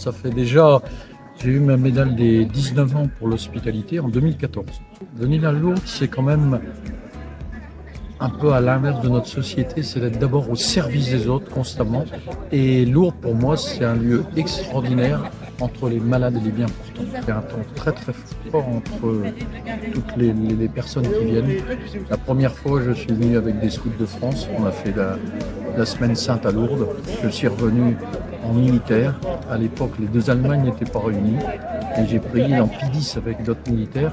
Ça fait déjà, j'ai eu ma médaille des 19 ans pour l'hospitalité en 2014. Venir à Lourdes, c'est quand même un peu à l'inverse de notre société, c'est d'être d'abord au service des autres constamment. Et Lourdes, pour moi, c'est un lieu extraordinaire entre les malades et les bien portants. Il y a un temps très très fort entre toutes les personnes qui viennent. La première fois, je suis venu avec des scouts de France. On a fait la semaine sainte à Lourdes. Je suis revenu en militaire. À l'époque, les deux Allemagnes n'étaient pas réunies. Et j'ai prié en P10 avec d'autres militaires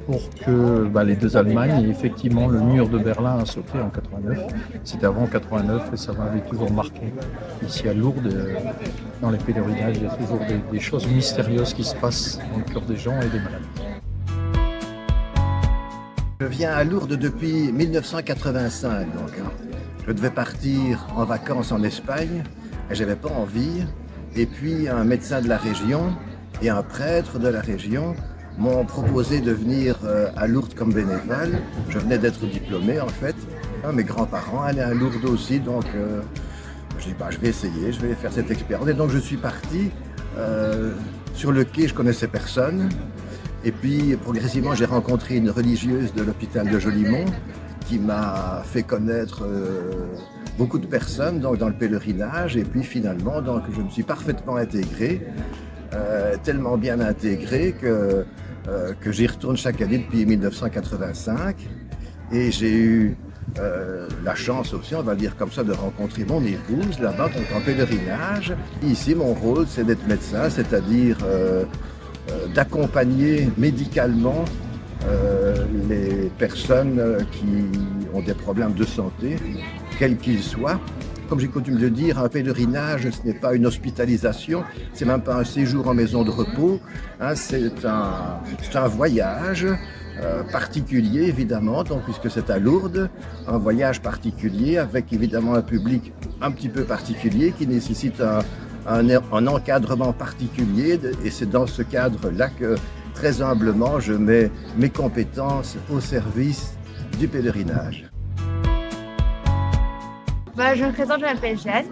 pour que les deux Allemagnes, et effectivement le mur de Berlin a sauté en 89. C'était avant 89 et ça m'avait toujours marqué. Ici à Lourdes, dans les pèlerinages, il y a toujours des choses mystérieuses qui se passent dans le cœur des gens et des malades. Je viens à Lourdes depuis 1985, donc je devais partir en vacances en Espagne et j'avais pas envie. Et puis un médecin de la région et un prêtre de la région m'ont proposé de venir à Lourdes comme bénévole. Je venais d'être diplômé en fait. Mes grands-parents allaient à Lourdes aussi, donc je dis je vais essayer, je vais faire cette expérience. Et donc je suis parti sur le quai, je connaissais personne. Et puis progressivement j'ai rencontré une religieuse de l'hôpital de Jolimont qui m'a fait connaître beaucoup de personnes donc, dans le pèlerinage. Et puis finalement donc, je me suis parfaitement intégré, tellement bien intégré que j'y retourne chaque année depuis 1985. Et j'ai eu la chance aussi, on va le dire comme ça, de rencontrer mon épouse là-bas donc en pèlerinage. Ici mon rôle c'est d'être médecin, c'est-à-dire d'accompagner médicalement les personnes qui ont des problèmes de santé, quels qu'ils soient. Comme j'ai coutume de dire, un pèlerinage, ce n'est pas une hospitalisation, c'est même pas un séjour en maison de repos, c'est un voyage particulier évidemment, donc, puisque c'est à Lourdes, un voyage particulier avec évidemment un public un petit peu particulier qui nécessite un encadrement particulier, et c'est dans ce cadre-là que très humblement je mets mes compétences au service du pèlerinage. Je me présente, je m'appelle Jeanne,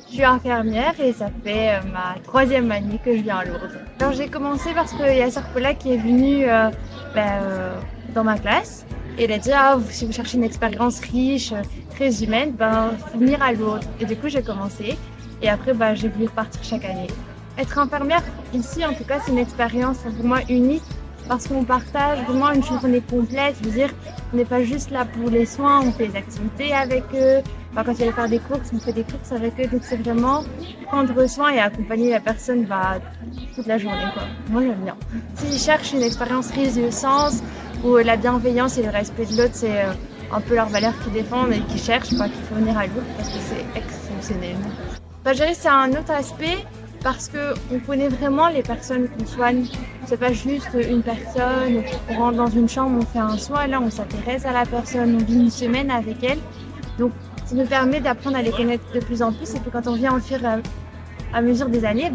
je suis infirmière et ça fait ma 3e année que je viens à Lourdes. Alors j'ai commencé parce qu'il y a Sœur Paula qui est venue dans ma classe et elle a dit si vous cherchez une expérience riche, très humaine, faut venir à Lourdes. Et du coup j'ai commencé et après j'ai voulu repartir chaque année. Être infirmière ici en tout cas c'est une expérience pour moi unique parce qu'on partage vraiment une journée complète. Je veux dire, on n'est pas juste là pour les soins, on fait des activités avec eux. Quand il y a faire des courses, on fait des courses avec eux. Donc c'est vraiment prendre soin et accompagner la personne toute la journée, quoi. Moi j'aime bien. S'ils cherchent une expérience riche de sens, où la bienveillance et le respect de l'autre, c'est un peu leurs valeurs qu'ils défendent et qu'ils cherchent, qu'il faut venir à Lourdes parce que c'est exceptionnel. Je dirais que c'est un autre aspect parce qu'on connaît vraiment les personnes qu'on soigne. C'est pas juste une personne, on rentre dans une chambre, on fait un soin, là on s'intéresse à la personne, on vit une semaine avec elle. Donc ça nous permet d'apprendre à les connaître de plus en plus et puis quand on vient au fur et à mesure des années,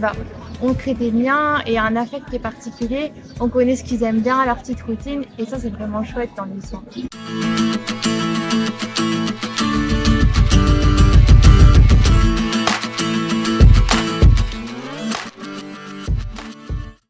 on crée des liens et un affect qui est particulier, on connaît ce qu'ils aiment bien, leur petite routine et ça c'est vraiment chouette dans les soins.